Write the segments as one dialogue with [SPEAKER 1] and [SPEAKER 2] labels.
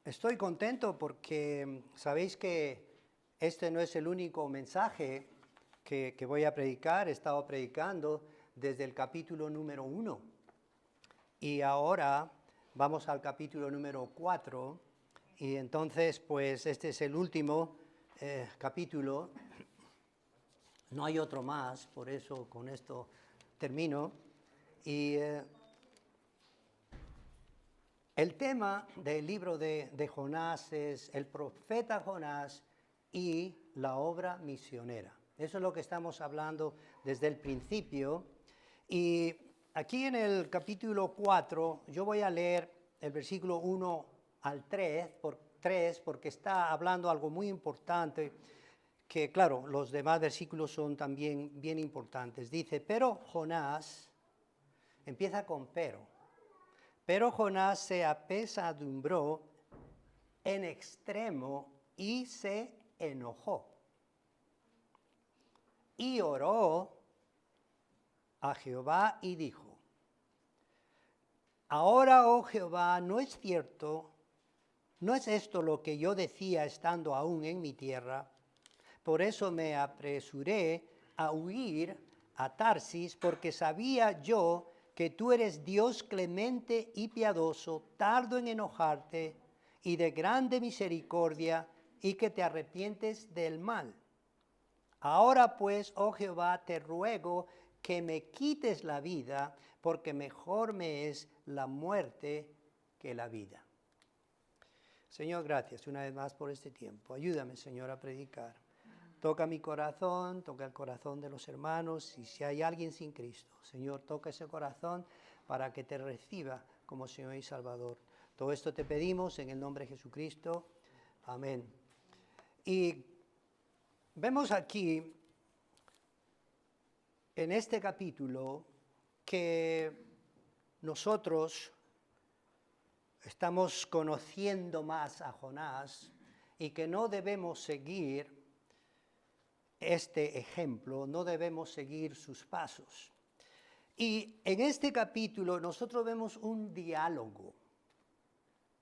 [SPEAKER 1] Estoy contento porque sabéis que este no es el único mensaje que voy a predicar. He estado predicando desde el capítulo número 1 y ahora vamos al capítulo número 4 y entonces pues este es el último capítulo. No hay otro más, por eso con esto termino. Y el tema del libro de Jonás es el profeta Jonás y la obra misionera. Eso es lo que estamos hablando desde el principio. Y aquí en el capítulo 4 yo voy a leer el versículo 1 al 3, porque está hablando algo muy importante, que claro, los demás versículos son también bien importantes. Dice, pero Jonás, empieza con pero Jonás se apesadumbró en extremo y se enojó. Y oró a Jehová y dijo, ahora, oh Jehová, no es cierto, no es esto lo que yo decía estando aún en mi tierra. Por eso me apresuré a huir a Tarsis, porque sabía yo que tú eres Dios clemente y piadoso, tardo en enojarte y de grande misericordia, y que te arrepientes del mal. Ahora pues, oh Jehová, te ruego que me quites la vida, porque mejor me es la muerte que la vida. Señor, gracias una vez más por este tiempo. Ayúdame, Señor, a predicar. Toca mi corazón, toca el corazón de los hermanos, y si hay alguien sin Cristo, Señor, toca ese corazón para que te reciba como Señor y Salvador. Todo esto te pedimos en el nombre de Jesucristo. Amén. Y vemos aquí, en este capítulo, que nosotros estamos conociendo más a Jonás y que no debemos seguir este ejemplo, no debemos seguir sus pasos. Y en este capítulo nosotros vemos un diálogo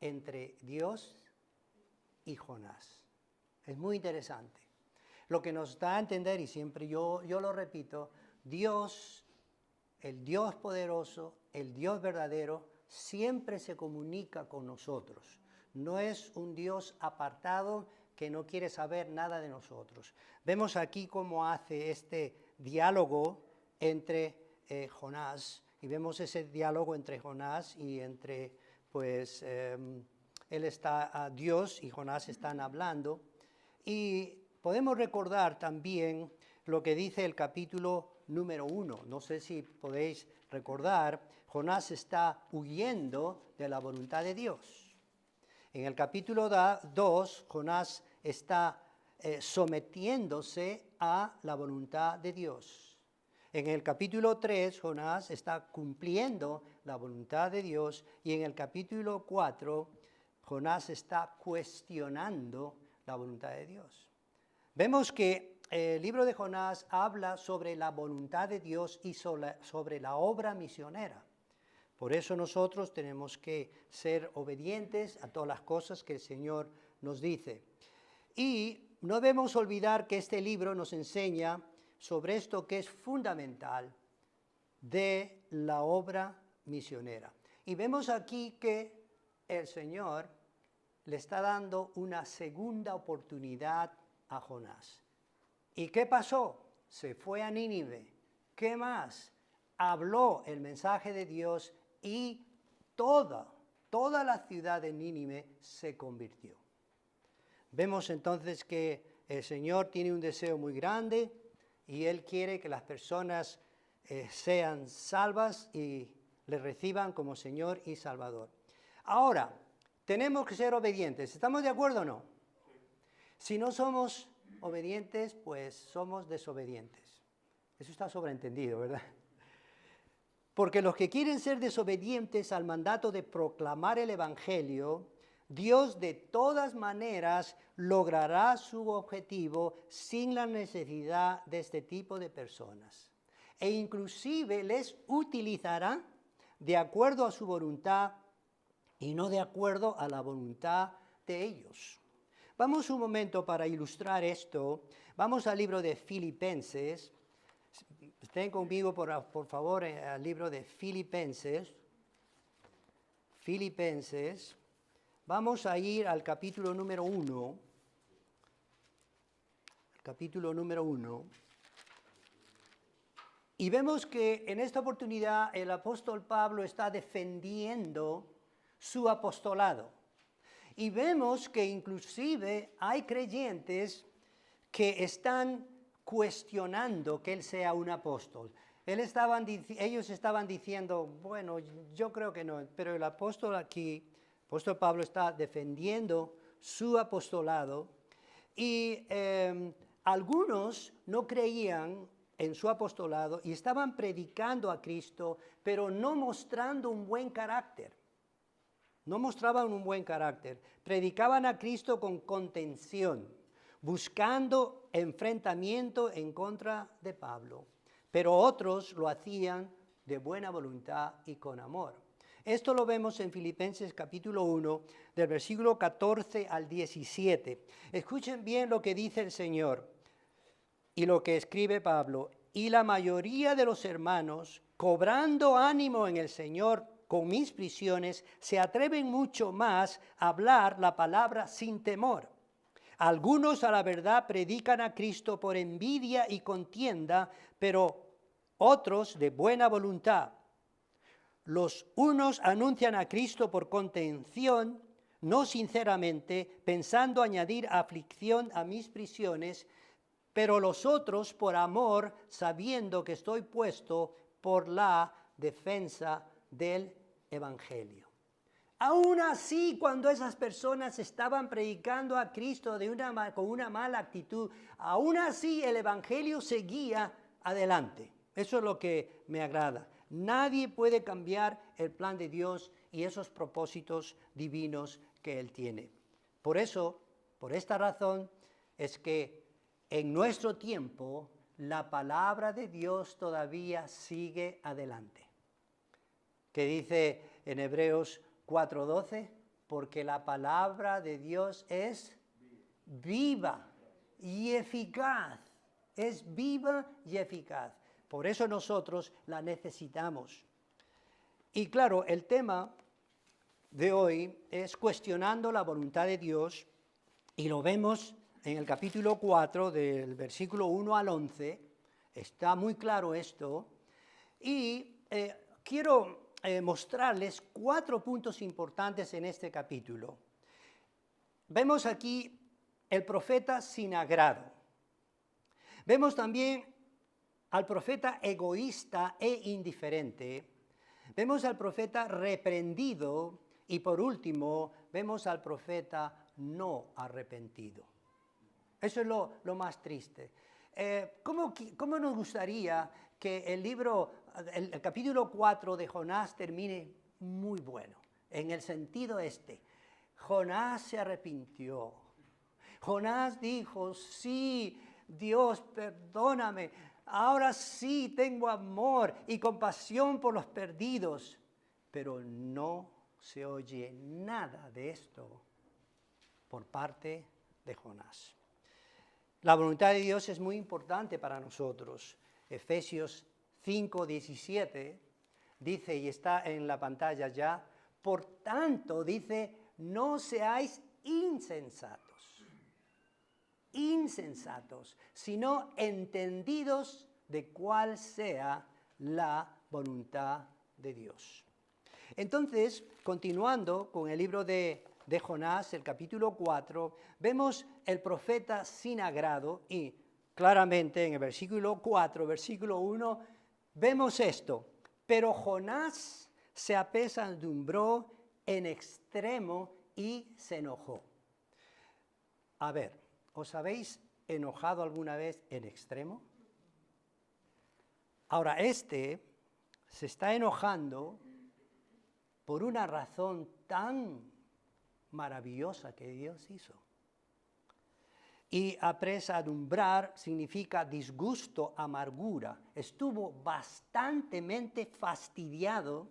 [SPEAKER 1] entre Dios y Jonás. Es muy interesante. Lo que nos da a entender, y siempre yo lo repito, Dios, el Dios poderoso, el Dios verdadero, siempre se comunica con nosotros. No es un Dios apartado que no quiere saber nada de nosotros. Vemos aquí cómo hace este diálogo entre Jonás, y vemos ese diálogo entre Jonás y entre, pues, Dios y Jonás están hablando, y podemos recordar también lo que dice el capítulo número 1. No sé si podéis recordar, Jonás está huyendo de la voluntad de Dios. En el capítulo 2, Jonás está sometiéndose a la voluntad de Dios. En el capítulo 3, Jonás está cumpliendo la voluntad de Dios. Y en el capítulo 4, Jonás está cuestionando la voluntad de Dios. Vemos que el libro de Jonás habla sobre la voluntad de Dios y sobre la obra misionera. Por eso nosotros tenemos que ser obedientes a todas las cosas que el Señor nos dice. Y no debemos olvidar que este libro nos enseña sobre esto que es fundamental de la obra misionera. Y vemos aquí que el Señor le está dando una segunda oportunidad a Jonás. ¿Y qué pasó? Se fue a Nínive. ¿Qué más? Habló el mensaje de Dios y toda la ciudad de Nínive se convirtió. Vemos entonces que el Señor tiene un deseo muy grande y Él quiere que las personas sean salvas y le reciban como Señor y Salvador. Ahora, tenemos que ser obedientes. ¿Estamos de acuerdo o no? Si no somos obedientes, pues somos desobedientes. Eso está sobreentendido, ¿verdad? Porque los que quieren ser desobedientes al mandato de proclamar el Evangelio, Dios de todas maneras logrará su objetivo sin la necesidad de este tipo de personas. E inclusive les utilizará de acuerdo a su voluntad y no de acuerdo a la voluntad de ellos. Vamos un momento para ilustrar esto. Vamos al libro de Filipenses. Estén conmigo, por favor, al libro de Filipenses. Filipenses. Vamos a ir al capítulo número 1. Capítulo número 1. Y vemos que en esta oportunidad el apóstol Pablo está defendiendo su apostolado. Y vemos que inclusive hay creyentes que están cuestionando que él sea un apóstol. Ellos estaban diciendo, bueno, yo creo que no, pero el apóstol Pablo está defendiendo su apostolado y algunos no creían en su apostolado y estaban predicando a Cristo, pero no mostrando un buen carácter. No mostraban un buen carácter. Predicaban a Cristo con contención, buscando enfrentamiento en contra de Pablo. Pero otros lo hacían de buena voluntad y con amor. Esto lo vemos en Filipenses capítulo 1, del versículo 14 al 17. Escuchen bien lo que dice el Señor y lo que escribe Pablo. Y la mayoría de los hermanos, cobrando ánimo en el Señor con mis prisiones, se atreven mucho más a hablar la palabra sin temor. Algunos a la verdad predican a Cristo por envidia y contienda, pero otros de buena voluntad. Los unos anuncian a Cristo por contención, no sinceramente, pensando añadir aflicción a mis prisiones, pero los otros por amor, sabiendo que estoy puesto por la defensa del Evangelio. Aún así, cuando esas personas estaban predicando a Cristo con una mala actitud, aún así el Evangelio seguía adelante. Eso es lo que me agrada. Nadie puede cambiar el plan de Dios y esos propósitos divinos que Él tiene. Por eso, por esta razón, es que en nuestro tiempo la palabra de Dios todavía sigue adelante. Que dice en Hebreos 4:12, porque la palabra de Dios es viva y eficaz. Es viva y eficaz. Por eso nosotros la necesitamos. Y claro, el tema de hoy es cuestionando la voluntad de Dios, y lo vemos en el capítulo 4, del versículo 1 al 11, está muy claro esto, y quiero mostrarles 4 puntos importantes en este capítulo. Vemos aquí el profeta sin agrado. Vemos también al profeta egoísta e indiferente. Vemos al profeta reprendido y por último vemos al profeta no arrepentido. Eso es lo más triste. ¿Cómo nos gustaría que el capítulo 4 de Jonás termine muy bueno? En el sentido Jonás se arrepintió. Jonás dijo, sí, Dios, perdóname. Ahora sí tengo amor y compasión por los perdidos. Pero no se oye nada de esto por parte de Jonás. La voluntad de Dios es muy importante para nosotros. Efesios 5:17 dice, y está en la pantalla ya, por tanto, dice, no seáis insensatos, sino entendidos de cuál sea la voluntad de Dios. Entonces, continuando con el libro de Jonás, el capítulo 4, vemos el profeta sin agrado y claramente en el versículo 4, versículo 1, vemos esto. Pero Jonás se apesadumbró en extremo y se enojó. A ver, ¿os habéis enojado alguna vez en extremo? Ahora, se está enojando por una razón tan maravillosa que Dios hizo. Y apesadumbrar significa disgusto, amargura. Estuvo bastantemente fastidiado,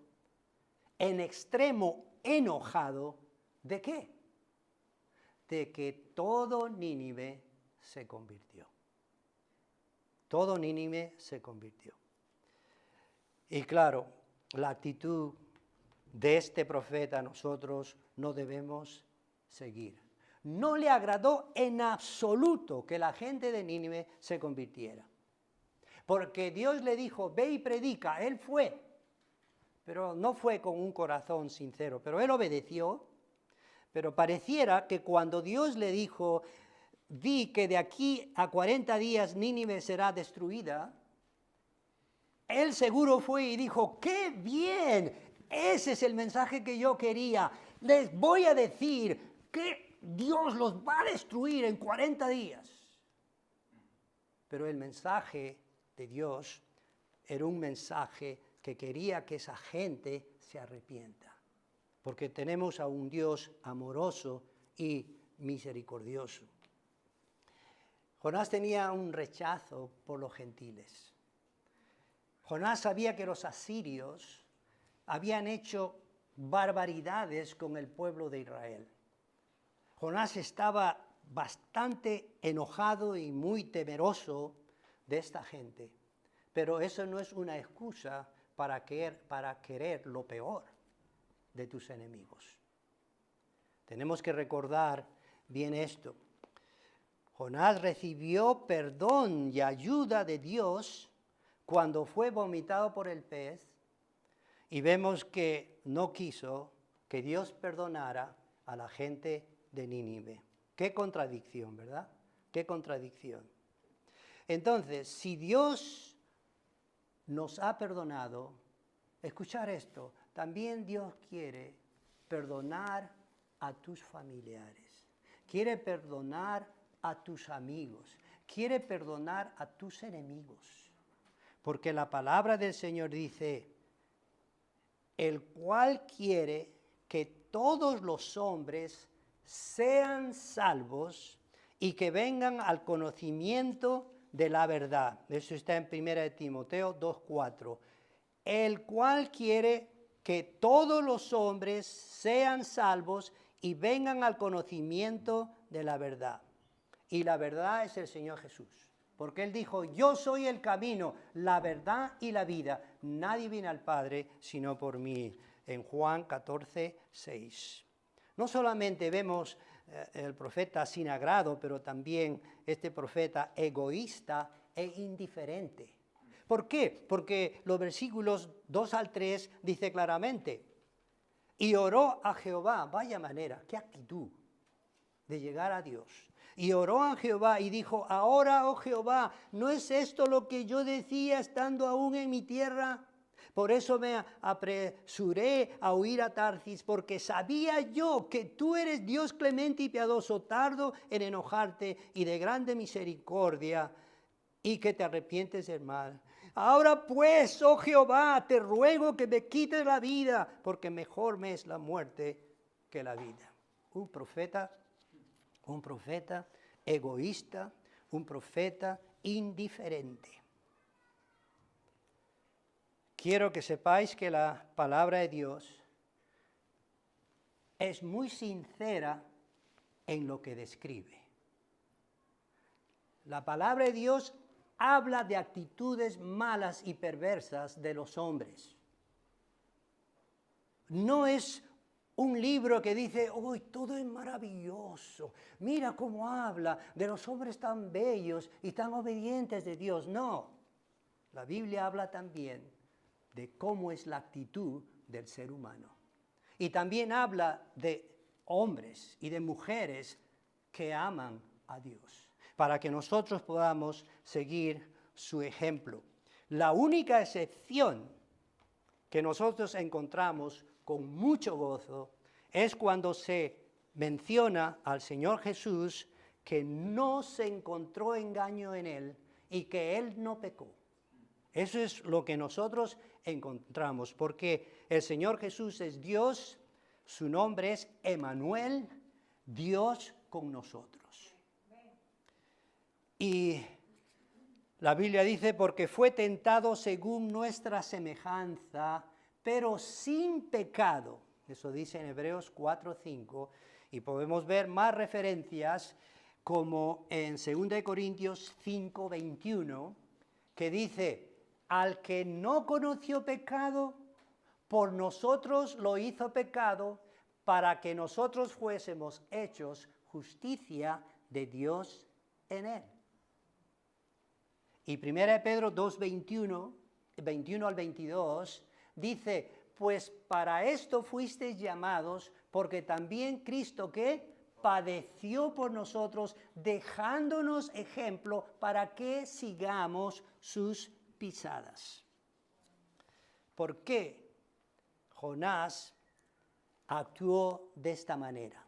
[SPEAKER 1] en extremo enojado. ¿De qué? de que todo Nínive se convirtió. Todo Nínive se convirtió. Y claro, la actitud de este profeta nosotros no debemos seguir. No le agradó en absoluto que la gente de Nínive se convirtiera. Porque Dios le dijo, ve y predica. Él fue, pero no fue con un corazón sincero. Pero él obedeció. Pero pareciera que cuando Dios le dijo, di que de aquí a 40 días Nínive será destruida, él seguro fue y dijo, ¡qué bien! Ese es el mensaje que yo quería. Les voy a decir que Dios los va a destruir en 40 días. Pero el mensaje de Dios era un mensaje que quería que esa gente se arrepienta. Porque tenemos a un Dios amoroso y misericordioso. Jonás tenía un rechazo por los gentiles. Jonás sabía que los asirios habían hecho barbaridades con el pueblo de Israel. Jonás estaba bastante enojado y muy temeroso de esta gente. Pero eso no es una excusa para querer lo peor de tus enemigos. Tenemos que recordar bien esto. Jonás recibió perdón y ayuda de Dios cuando fue vomitado por el pez, y vemos que no quiso que Dios perdonara a la gente de Nínive. Qué contradicción, ¿verdad? Qué contradicción. Entonces, si Dios nos ha perdonado, escuchar esto, también Dios quiere perdonar a tus familiares, quiere perdonar a tus amigos, quiere perdonar a tus enemigos. Porque la palabra del Señor dice, el cual quiere que todos los hombres sean salvos y que vengan al conocimiento de la verdad. Eso está en 1 Timoteo 2:4. El cual quiere que todos los hombres sean salvos y vengan al conocimiento de la verdad. Y la verdad es el Señor Jesús. Porque Él dijo, yo soy el camino, la verdad y la vida. Nadie viene al Padre sino por mí. En Juan 14:6. No solamente vemos el profeta sin agrado, pero también este profeta egoísta e indiferente. ¿Por qué? Porque los versículos 2 al 3 dice claramente, y oró a Jehová, vaya manera, qué actitud de llegar a Dios. Y oró a Jehová y dijo, ahora, oh Jehová, ¿no es esto lo que yo decía estando aún en mi tierra? Por eso me apresuré a huir a Tarsis, porque sabía yo que tú eres Dios clemente y piadoso, tardo en enojarte y de grande misericordia, y que te arrepientes del mal. Ahora pues, oh Jehová, te ruego que me quites la vida, porque mejor me es la muerte que la vida. Un profeta egoísta, un profeta indiferente. Quiero que sepáis que la palabra de Dios es muy sincera en lo que describe. La palabra de Dios habla de actitudes malas y perversas de los hombres. No es un libro que dice, ¡uy, todo es maravilloso! Mira cómo habla de los hombres tan bellos y tan obedientes de Dios. No, la Biblia habla también de cómo es la actitud del ser humano. Y también habla de hombres y de mujeres que aman a Dios, para que nosotros podamos seguir su ejemplo. La única excepción que nosotros encontramos con mucho gozo es cuando se menciona al Señor Jesús que no se encontró engaño en Él y que Él no pecó. Eso es lo que nosotros encontramos, porque el Señor Jesús es Dios, su nombre es Emmanuel, Dios con nosotros. Y la Biblia dice, porque fue tentado según nuestra semejanza, pero sin pecado. Eso dice en Hebreos 4:5. Y podemos ver más referencias como en 2 Corintios 5:21, que dice, al que no conoció pecado, por nosotros lo hizo pecado, para que nosotros fuésemos hechos justicia de Dios en él. Y 1 Pedro 2:21, 21 al 22, dice, pues para esto fuisteis llamados, porque también Cristo, ¿qué? Padeció por nosotros, dejándonos ejemplo para que sigamos sus pisadas. ¿Por qué Jonás actuó de esta manera?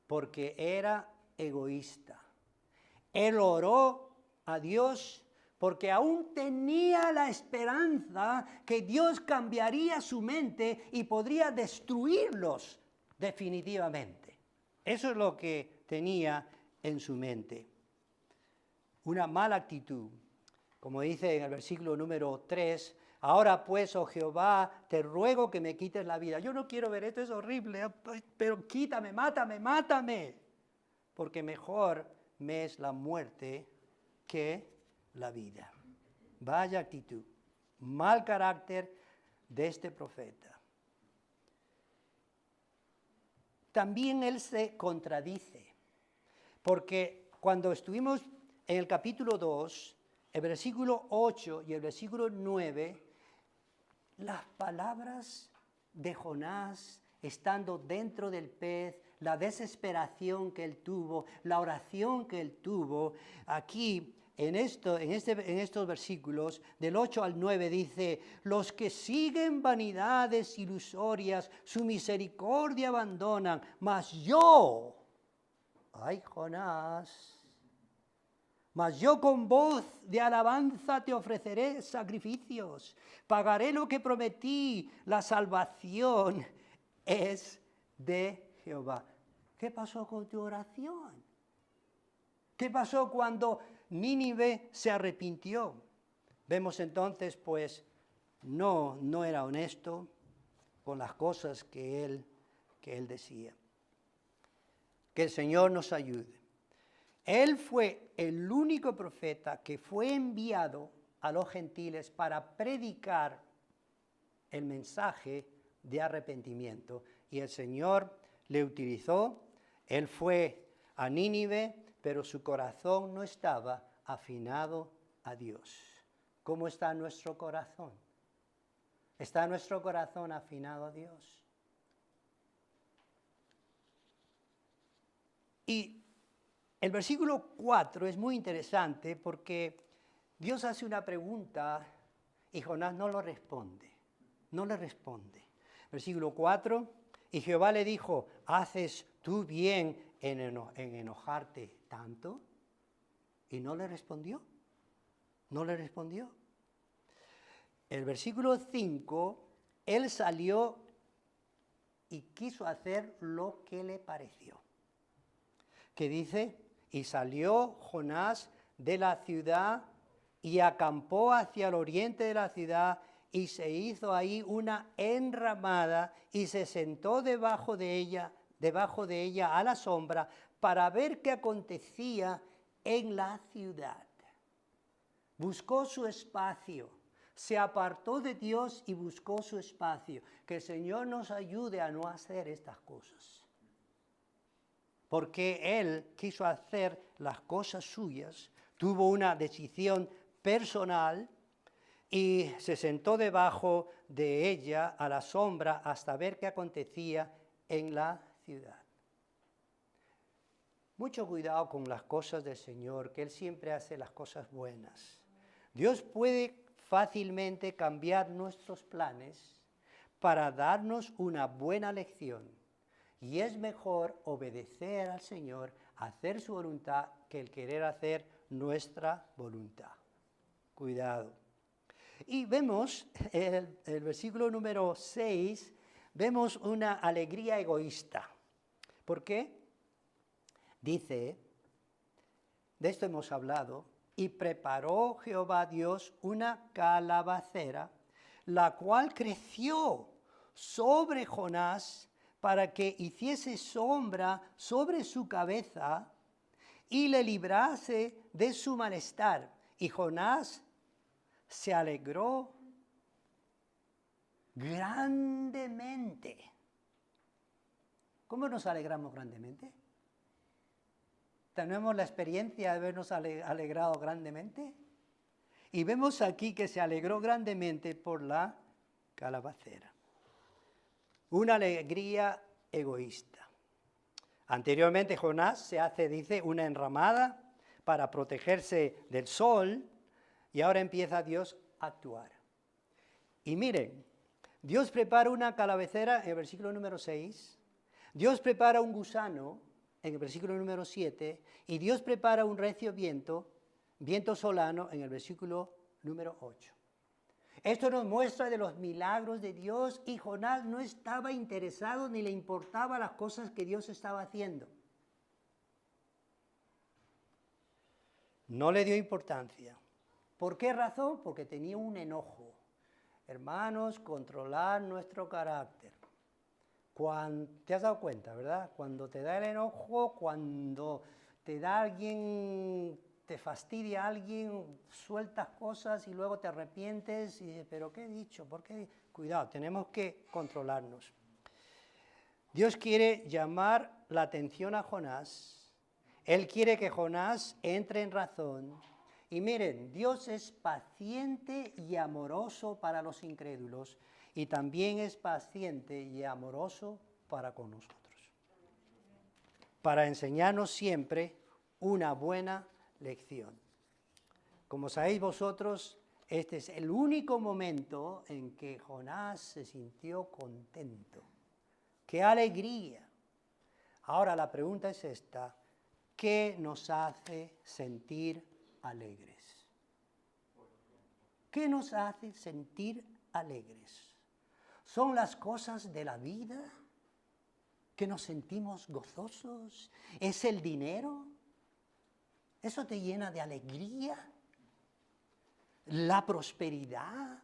[SPEAKER 1] Porque era egoísta. Él oró a Dios porque aún tenía la esperanza que Dios cambiaría su mente y podría destruirlos definitivamente. Eso es lo que tenía en su mente. Una mala actitud. Como dice en el versículo número 3, ahora pues, oh Jehová, te ruego que me quites la vida. Yo no quiero ver esto, es horrible, pero quítame, mátame, porque mejor me es la muerte que la vida. Vaya actitud, mal carácter de este profeta. También él se contradice, porque cuando estuvimos en el capítulo 2, el versículo 8 y el versículo 9, las palabras de Jonás estando dentro del pez, la desesperación que él tuvo, la oración que él tuvo, aquí en estos versículos del 8 al 9 dice, los que siguen vanidades ilusorias, su misericordia abandonan, mas yo, ay Jonás, mas yo con voz de alabanza te ofreceré sacrificios, pagaré lo que prometí, la salvación es de Jehová. ¿Qué pasó con tu oración? ¿Qué pasó cuando Nínive se arrepintió? Vemos entonces, pues, no era honesto con las cosas que él decía. Que el Señor nos ayude. Él fue el único profeta que fue enviado a los gentiles para predicar el mensaje de arrepentimiento. Y el Señor le utilizó. Él fue a Nínive, pero su corazón no estaba afinado a Dios. ¿Cómo está nuestro corazón? ¿Está nuestro corazón afinado a Dios? Y el versículo 4 es muy interesante porque Dios hace una pregunta y Jonás no lo responde. No le responde. Versículo 4, y Jehová le dijo, ¿haces tú bien en enojarte tanto? Y no le respondió. No le respondió. El versículo 5, él salió y quiso hacer lo que le pareció. Que dice, y salió Jonás de la ciudad y acampó hacia el oriente de la ciudad y se hizo ahí una enramada y se sentó debajo de ella a la sombra para ver qué acontecía en la ciudad. Buscó su espacio, se apartó de Dios y buscó su espacio. Que el Señor nos ayude a no hacer estas cosas. Porque él quiso hacer las cosas suyas, tuvo una decisión personal y se sentó debajo de ella a la sombra hasta ver qué acontecía en la ciudad. Mucho cuidado con las cosas del Señor, que Él siempre hace las cosas buenas. Dios puede fácilmente cambiar nuestros planes para darnos una buena lección. Y es mejor obedecer al Señor, hacer su voluntad, que el querer hacer nuestra voluntad. Cuidado. Y vemos el versículo número 6, vemos una alegría egoísta. ¿Por qué? Dice, de esto hemos hablado, y preparó Jehová Dios una calabacera, la cual creció sobre Jonás para que hiciese sombra sobre su cabeza y le librase de su malestar. Y Jonás se alegró grandemente. ¿Cómo nos alegramos grandemente? ¿Tenemos la experiencia de habernos alegrado grandemente? Y vemos aquí que se alegró grandemente por la calabacera. Una alegría egoísta. Anteriormente Jonás se hace, dice, una enramada para protegerse del sol, y ahora empieza Dios a actuar. Y miren, Dios prepara una calabacera en el versículo número 6, Dios prepara un gusano en el versículo número 7, y Dios prepara un recio viento, viento solano, en el versículo número 8. Esto nos muestra de los milagros de Dios, y Jonás no estaba interesado ni le importaba las cosas que Dios estaba haciendo. No le dio importancia. ¿Por qué razón? Porque tenía un enojo. Hermanos, controlar nuestro carácter. ¿Te has dado cuenta, verdad? Cuando te da el enojo, cuando te da alguien, te fastidia a alguien, sueltas cosas y luego te arrepientes y dices, ¿pero qué he dicho? ¿Por qué? Cuidado, tenemos que controlarnos. Dios quiere llamar la atención a Jonás. Él quiere que Jonás entre en razón. Y miren, Dios es paciente y amoroso para los incrédulos, y también es paciente y amoroso para con nosotros, para enseñarnos siempre una buena lección. Como sabéis vosotros, este es el único momento en que Jonás se sintió contento. ¡Qué alegría! Ahora la pregunta es esta: ¿qué nos hace sentir alegres? ¿Qué nos hace sentir alegres? ¿Son las cosas de la vida que nos sentimos gozosos? ¿Es el dinero? ¿Eso te llena de alegría? ¿La prosperidad?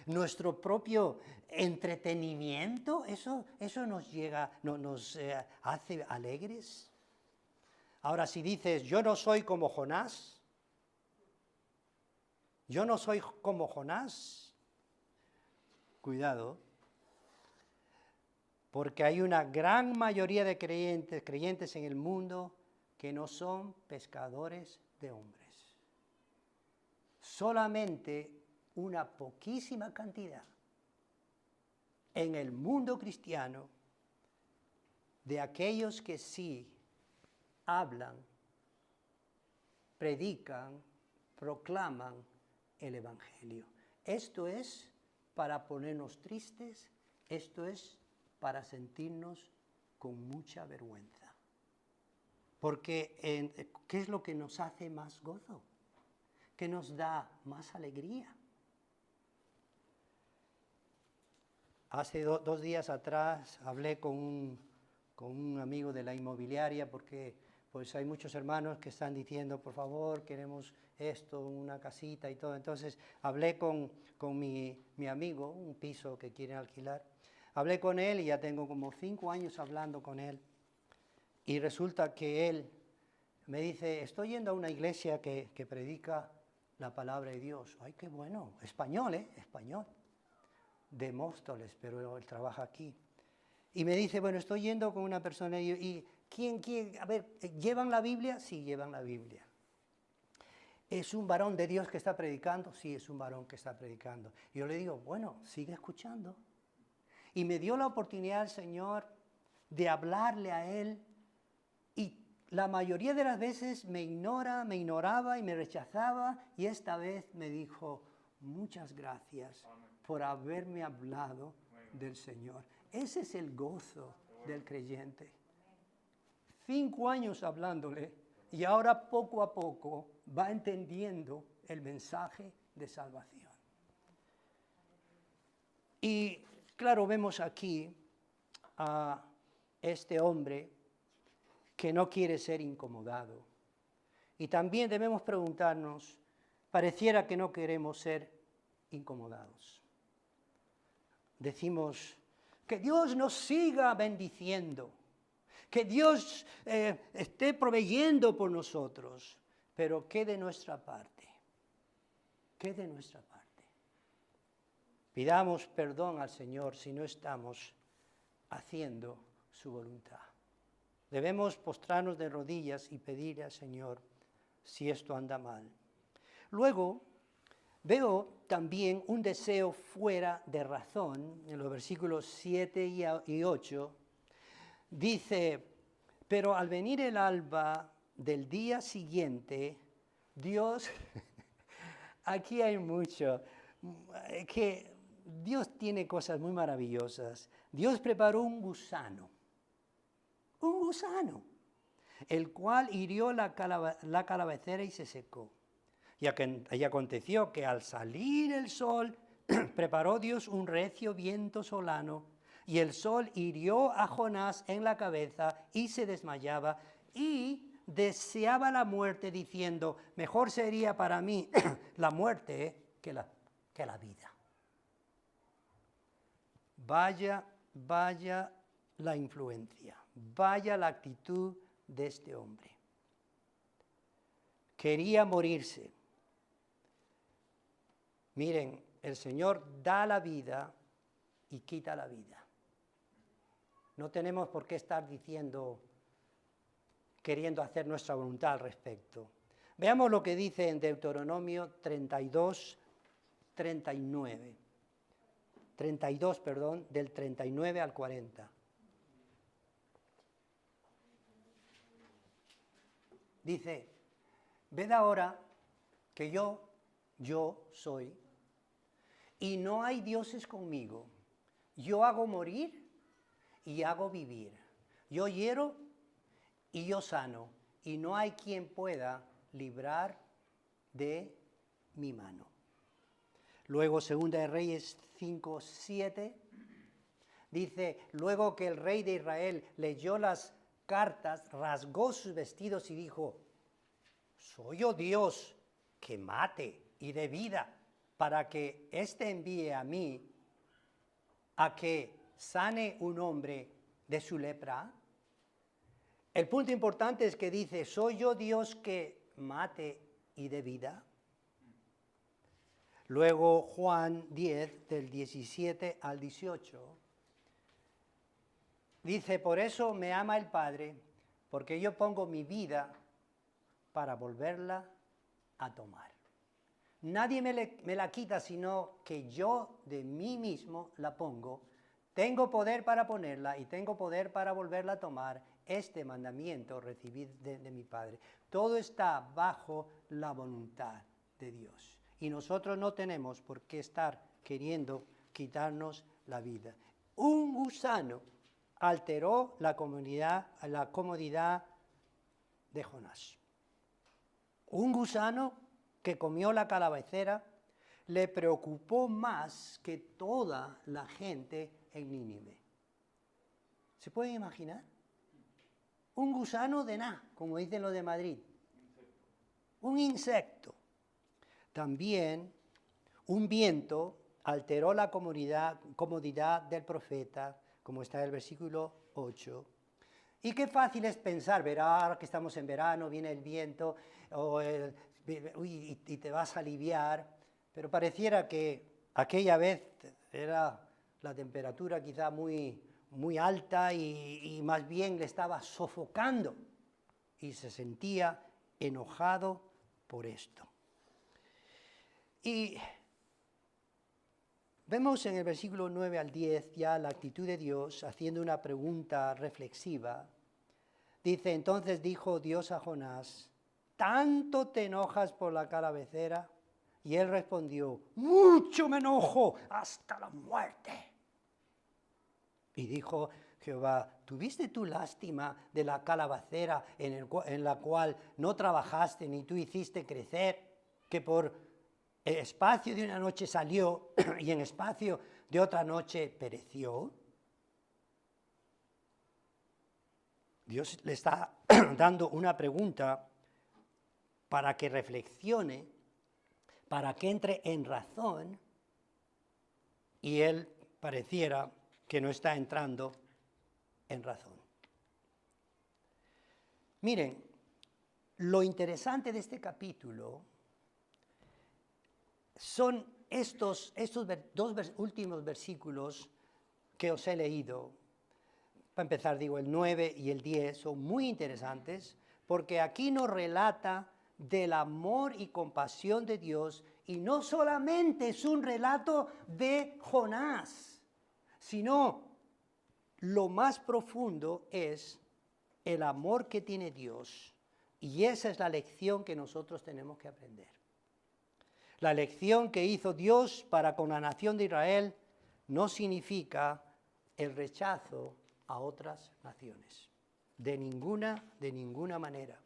[SPEAKER 1] ¿Nuestro propio entretenimiento? ¿Eso nos hace alegres? Ahora, si dices, yo no soy como Jonás, cuidado, porque hay una gran mayoría de creyentes en el mundo que no son pescadores de hombres. Solamente una poquísima cantidad en el mundo cristiano de aquellos que sí hablan, predican, proclaman el Evangelio. Esto es para ponernos tristes, esto es para sentirnos con mucha vergüenza. Porque ¿qué es lo que nos hace más gozo? ¿Qué nos da más alegría? Hace 2 días atrás hablé con un amigo de la inmobiliaria, porque pues hay muchos hermanos que están diciendo, por favor, queremos esto, una casita y todo. Entonces hablé con mi amigo, un piso que quiere alquilar. Hablé con él y ya tengo como 5 años hablando con él. Y resulta que él me dice, estoy yendo a una iglesia que predica la palabra de Dios. Ay, qué bueno. Español, Español. De Móstoles, pero él trabaja aquí. Y me dice, bueno, estoy yendo con una persona y ¿quién? A ver, ¿llevan la Biblia? Sí, llevan la Biblia. ¿Es un varón de Dios que está predicando? Sí, es un varón que está predicando. Y yo le digo, bueno, sigue escuchando. Y me dio la oportunidad el Señor de hablarle a él, y la mayoría de las veces me ignoraba y me rechazaba, y esta vez me dijo, muchas gracias por haberme hablado del Señor. Ese es el gozo del creyente. 5 años hablándole, y ahora poco a poco va entendiendo el mensaje de salvación. Y claro, vemos aquí a este hombre que no quiere ser incomodado. Y también debemos preguntarnos, pareciera que no queremos ser incomodados. Decimos, Que Dios nos siga bendiciendo. Que Dios esté proveyendo por nosotros. Pero ¿qué de nuestra parte? ¿Qué de nuestra parte? Pidamos perdón al Señor si no estamos haciendo su voluntad. Debemos postrarnos de rodillas y pedirle al Señor si esto anda mal. Luego, veo también un deseo fuera de razón, en los versículos 7 y 8, dice, pero al venir el alba del día siguiente, Dios, aquí hay mucho, que Dios tiene cosas muy maravillosas. Dios preparó un gusano, el cual hirió la calabacera y se secó. Y aconteció que al salir el sol, preparó Dios un recio viento solano, y el sol hirió a Jonás en la cabeza y se desmayaba, y deseaba la muerte, diciendo, mejor sería para mí la muerte que la vida. Vaya la influencia, vaya la actitud de este hombre. Quería morirse. Miren, el Señor da la vida y quita la vida. No tenemos por qué estar queriendo hacer nuestra voluntad al respecto. Veamos lo que dice en Deuteronomio 32, 39. 32, perdón, del 39 al 40. Dice, ved ahora que yo soy, y no hay dioses conmigo. Yo hago morir y hago vivir. Yo hiero y yo sano, y no hay quien pueda librar de mi mano. Luego, Segunda de Reyes 5, 7, dice, luego que el rey de Israel leyó las cartas, rasgó sus vestidos y dijo, soy yo Dios que mate y dé vida, para que éste envíe a mí a que sane un hombre de su lepra. El punto importante es que dice, soy yo Dios que mate y dé vida. Luego Juan 10, del 17 al 18, dice, por eso me ama el Padre, porque yo pongo mi vida para volverla a tomar. Nadie me la quita, sino que yo de mí mismo la pongo. Tengo poder para ponerla y tengo poder para volverla a tomar. Este mandamiento recibí de mi Padre. Todo está bajo la voluntad de Dios. Y nosotros no tenemos por qué estar queriendo quitarnos la vida. Un gusano alteró la comodidad de Jonás. Un gusano que comió la calabacera le preocupó más que toda la gente en Nínive. ¿Se pueden imaginar? Un gusano de nada, como dicen los de Madrid. Un insecto. También un viento alteró la comodidad del profeta, como está en el versículo 8. Y qué fácil es pensar, verá, ahora que estamos en verano, viene el viento, y te vas a aliviar, pero pareciera que aquella vez era la temperatura quizá muy alta y más bien le estaba sofocando y se sentía enojado por esto. Y vemos en el versículo 9 al 10 ya la actitud de Dios haciendo una pregunta reflexiva. Dice, entonces dijo Dios a Jonás, ¿tanto te enojas por la calabacera? Y él respondió, mucho me enojo hasta la muerte. Y dijo Jehová, ¿tuviste tú lástima de la calabacera en la cual no trabajaste ni tú hiciste crecer, que por el espacio de una noche salió y en espacio de otra noche pereció? Dios le está dando una pregunta para que reflexione, para que entre en razón, y él pareciera que no está entrando en razón. Miren, lo interesante de este capítulo son estos últimos versículos que os he leído. Para empezar, digo, el 9 y el 10 son muy interesantes porque aquí nos relata del amor y compasión de Dios, y no solamente es un relato de Jonás, sino lo más profundo es el amor que tiene Dios, y esa es la lección que nosotros tenemos que aprender. La lección que hizo Dios para con la nación de Israel no significa el rechazo a otras naciones, de ninguna manera,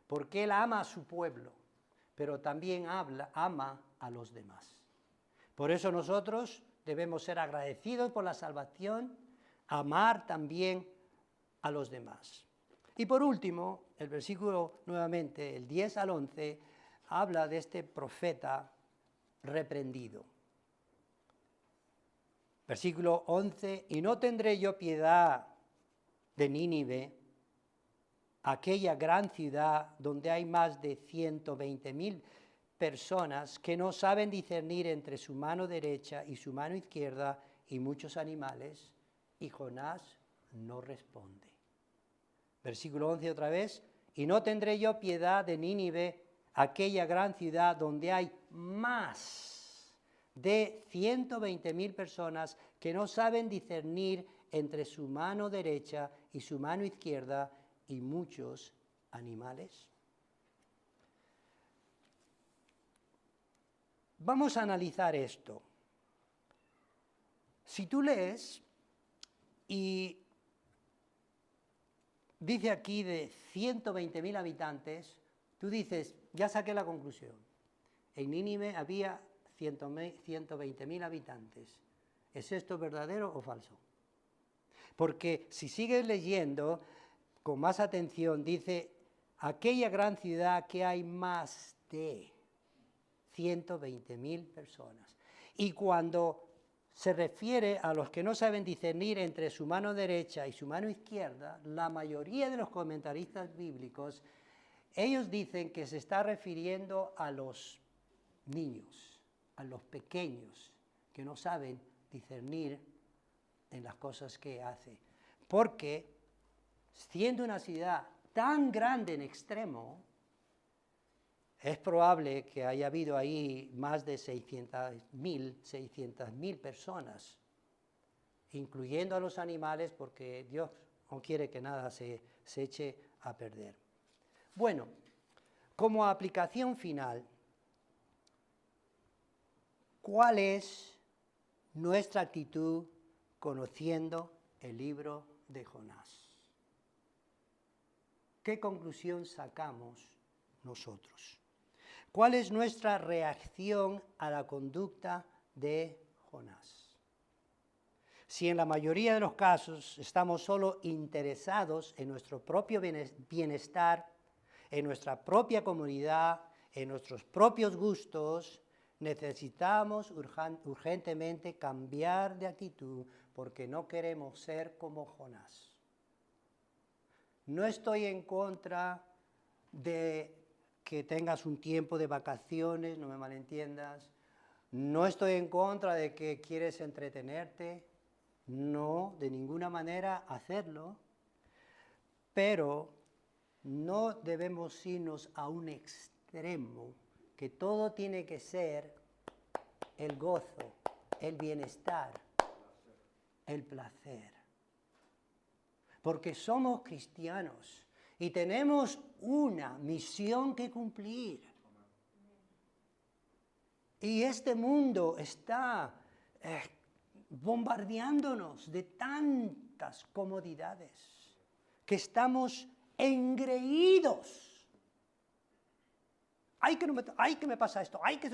[SPEAKER 1] porque Él ama a su pueblo, pero también ama a los demás. Por eso nosotros debemos ser agradecidos por la salvación, amar también a los demás. Y por último, el versículo nuevamente, el 10 al 11, habla de este profeta reprendido. Versículo 11, y no tendré yo piedad de Nínive, aquella gran ciudad donde hay más de 120,000 personas que no saben discernir entre su mano derecha y su mano izquierda y muchos animales, y Jonás no responde. Versículo 11 otra vez, y no tendré yo piedad de Nínive, aquella gran ciudad donde hay más de 120,000 personas que no saben discernir entre su mano derecha y su mano izquierda y muchos animales. Vamos a analizar esto. Si tú lees y dice aquí de 120,000 habitantes, tú dices, ya saqué la conclusión. En Nínive había 120,000 habitantes. ¿Es esto verdadero o falso? Porque si sigues leyendo con más atención, dice, aquella gran ciudad que hay más de 120,000 personas. Y cuando se refiere a los que no saben discernir entre su mano derecha y su mano izquierda, la mayoría de los comentaristas bíblicos, ellos dicen que se está refiriendo a los niños, a los pequeños, que no saben discernir en las cosas que hace. Porque, siendo una ciudad tan grande en extremo, es probable que haya habido ahí más de 600,000 personas, incluyendo a los animales, porque Dios no quiere que nada se eche a perder. Bueno, como aplicación final, ¿cuál es nuestra actitud conociendo el libro de Jonás? ¿Qué conclusión sacamos nosotros? ¿Cuál es nuestra reacción a la conducta de Jonás? Si en la mayoría de los casos estamos solo interesados en nuestro propio bienestar, en nuestra propia comunidad, en nuestros propios gustos, necesitamos urgentemente cambiar de actitud porque no queremos ser como Jonás. No estoy en contra de que tengas un tiempo de vacaciones, no me malentiendas. No estoy en contra de que quieres entretenerte. No, de ninguna manera hacerlo. Pero no debemos irnos a un extremo, que todo tiene que ser el gozo, el bienestar, el placer. Porque somos cristianos y tenemos una misión que cumplir. Y este mundo está bombardeándonos de tantas comodidades que estamos engreídos. Ay, que me pasa esto, ay, que...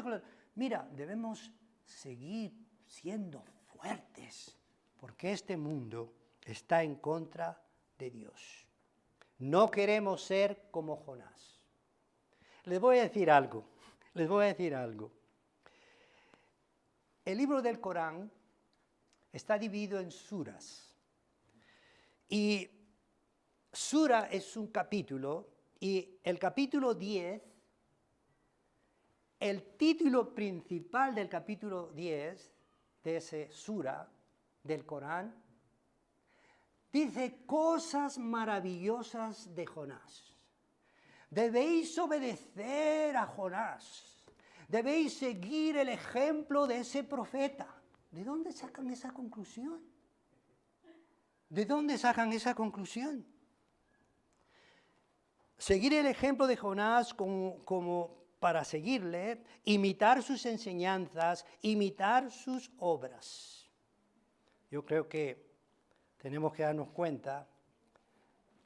[SPEAKER 1] Mira, debemos seguir siendo fuertes, porque este mundo está en contra de Dios. No queremos ser como Jonás. Les voy a decir algo. El libro del Corán está dividido en suras. Y sura es un capítulo, y el capítulo 10, el título principal del capítulo 10, de ese sura del Corán, dice cosas maravillosas de Jonás. Debéis obedecer a Jonás. Debéis seguir el ejemplo de ese profeta. ¿De dónde sacan esa conclusión? ¿De dónde sacan esa conclusión? Seguir el ejemplo de Jonás como para seguirle, imitar sus enseñanzas, imitar sus obras. Yo creo que tenemos que darnos cuenta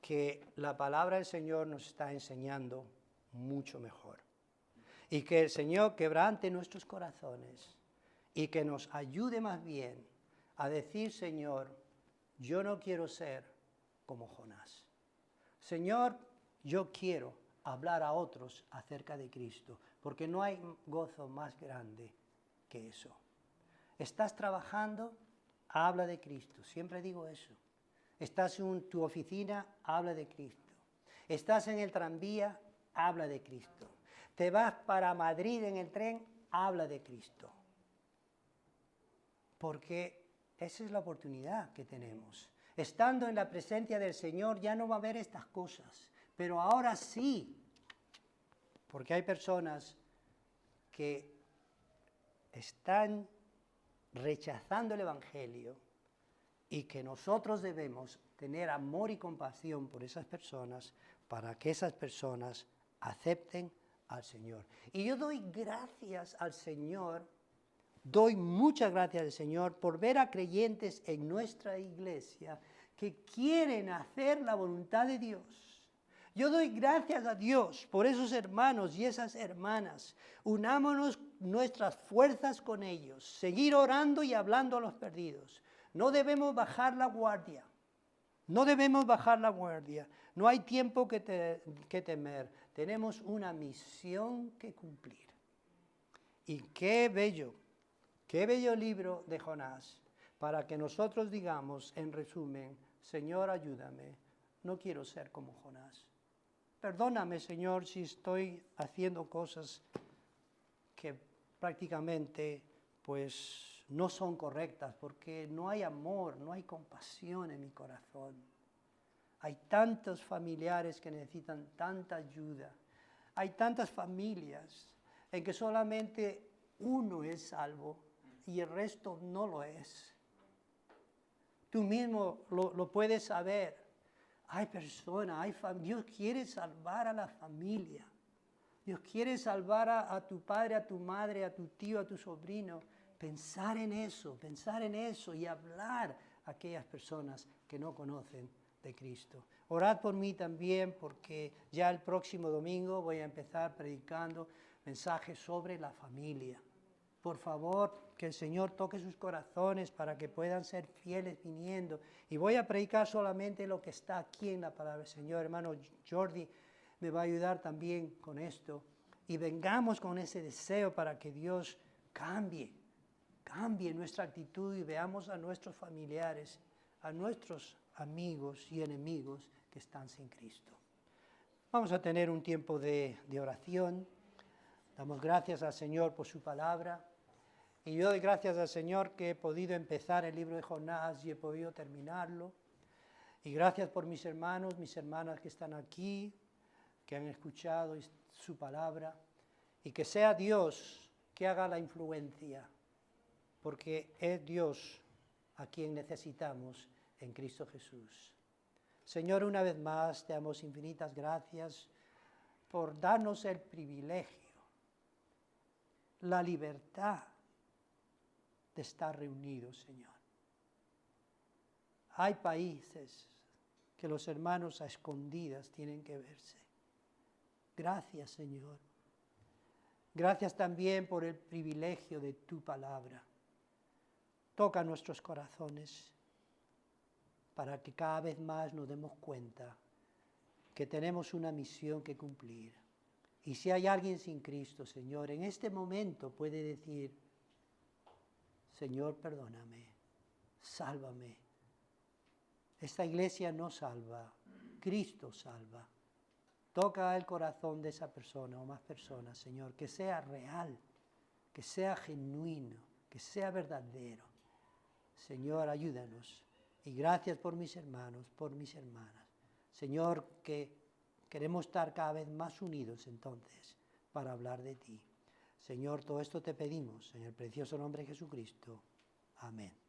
[SPEAKER 1] que la palabra del Señor nos está enseñando mucho mejor. Y que el Señor quebrante nuestros corazones y que nos ayude más bien a decir, Señor, yo no quiero ser como Jonás. Señor, yo quiero hablar a otros acerca de Cristo, porque no hay gozo más grande que eso. ¿Estás trabajando? Habla de Cristo. Siempre digo eso. Estás en tu oficina, habla de Cristo. Estás en el tranvía, habla de Cristo. Te vas para Madrid en el tren, habla de Cristo. Porque esa es la oportunidad que tenemos. Estando en la presencia del Señor ya no va a haber estas cosas, pero ahora sí. Porque hay personas que están rechazando el Evangelio y que nosotros debemos tener amor y compasión por esas personas para que esas personas acepten al Señor. Y yo doy gracias al Señor, doy muchas gracias al Señor por ver a creyentes en nuestra iglesia que quieren hacer la voluntad de Dios. Yo doy gracias a Dios por esos hermanos y esas hermanas. Unámonos nuestras fuerzas con ellos, seguir orando y hablando a los perdidos. No debemos bajar la guardia. No debemos bajar la guardia. No hay tiempo que temer. Tenemos una misión que cumplir. Y qué bello libro de Jonás, para que nosotros digamos, en resumen, Señor, ayúdame, no quiero ser como Jonás. Perdóname, Señor, si estoy haciendo cosas que prácticamente, pues, no son correctas, porque no hay amor, no hay compasión en mi corazón. Hay tantos familiares que necesitan tanta ayuda. Hay tantas familias en que solamente uno es salvo y el resto no lo es. Tú mismo lo puedes saber. Hay personas, Dios quiere salvar a la familia. Dios quiere salvar a tu padre, a tu madre, a tu tío, a tu sobrino. Pensar en eso y hablar a aquellas personas que no conocen de Cristo. Orad por mí también, porque ya el próximo domingo voy a empezar predicando mensajes sobre la familia. Por favor, que el Señor toque sus corazones para que puedan ser fieles viniendo. Y voy a predicar solamente lo que está aquí en la palabra del Señor. Hermano Jordi me va a ayudar también con esto. Y vengamos con ese deseo para que Dios cambie nuestra actitud y veamos a nuestros familiares, a nuestros amigos y enemigos que están sin Cristo. Vamos a tener un tiempo de oración. Damos gracias al Señor por su palabra. Y yo doy gracias al Señor que he podido empezar el libro de Jonás y he podido terminarlo. Y gracias por mis hermanos, mis hermanas que están aquí, que han escuchado su palabra. Y que sea Dios que haga la influencia, porque es Dios a quien necesitamos en Cristo Jesús. Señor, una vez más te damos infinitas gracias por darnos el privilegio, la libertad de estar reunidos, Señor. Hay países que los hermanos a escondidas tienen que verse. Gracias, Señor. Gracias también por el privilegio de tu palabra. Toca nuestros corazones para que cada vez más nos demos cuenta que tenemos una misión que cumplir. Y si hay alguien sin Cristo, Señor, en este momento puede decir, Señor, perdóname. sálvame. Esta iglesia no salva, Cristo salva. Toca el corazón de esa persona o más personas, Señor, que sea real, que sea genuino, que sea verdadero. Señor, ayúdanos. Y gracias por mis hermanos, por mis hermanas. Señor, que queremos estar cada vez más unidos entonces para hablar de ti. Señor, todo esto te pedimos en el precioso nombre de Jesucristo. Amén.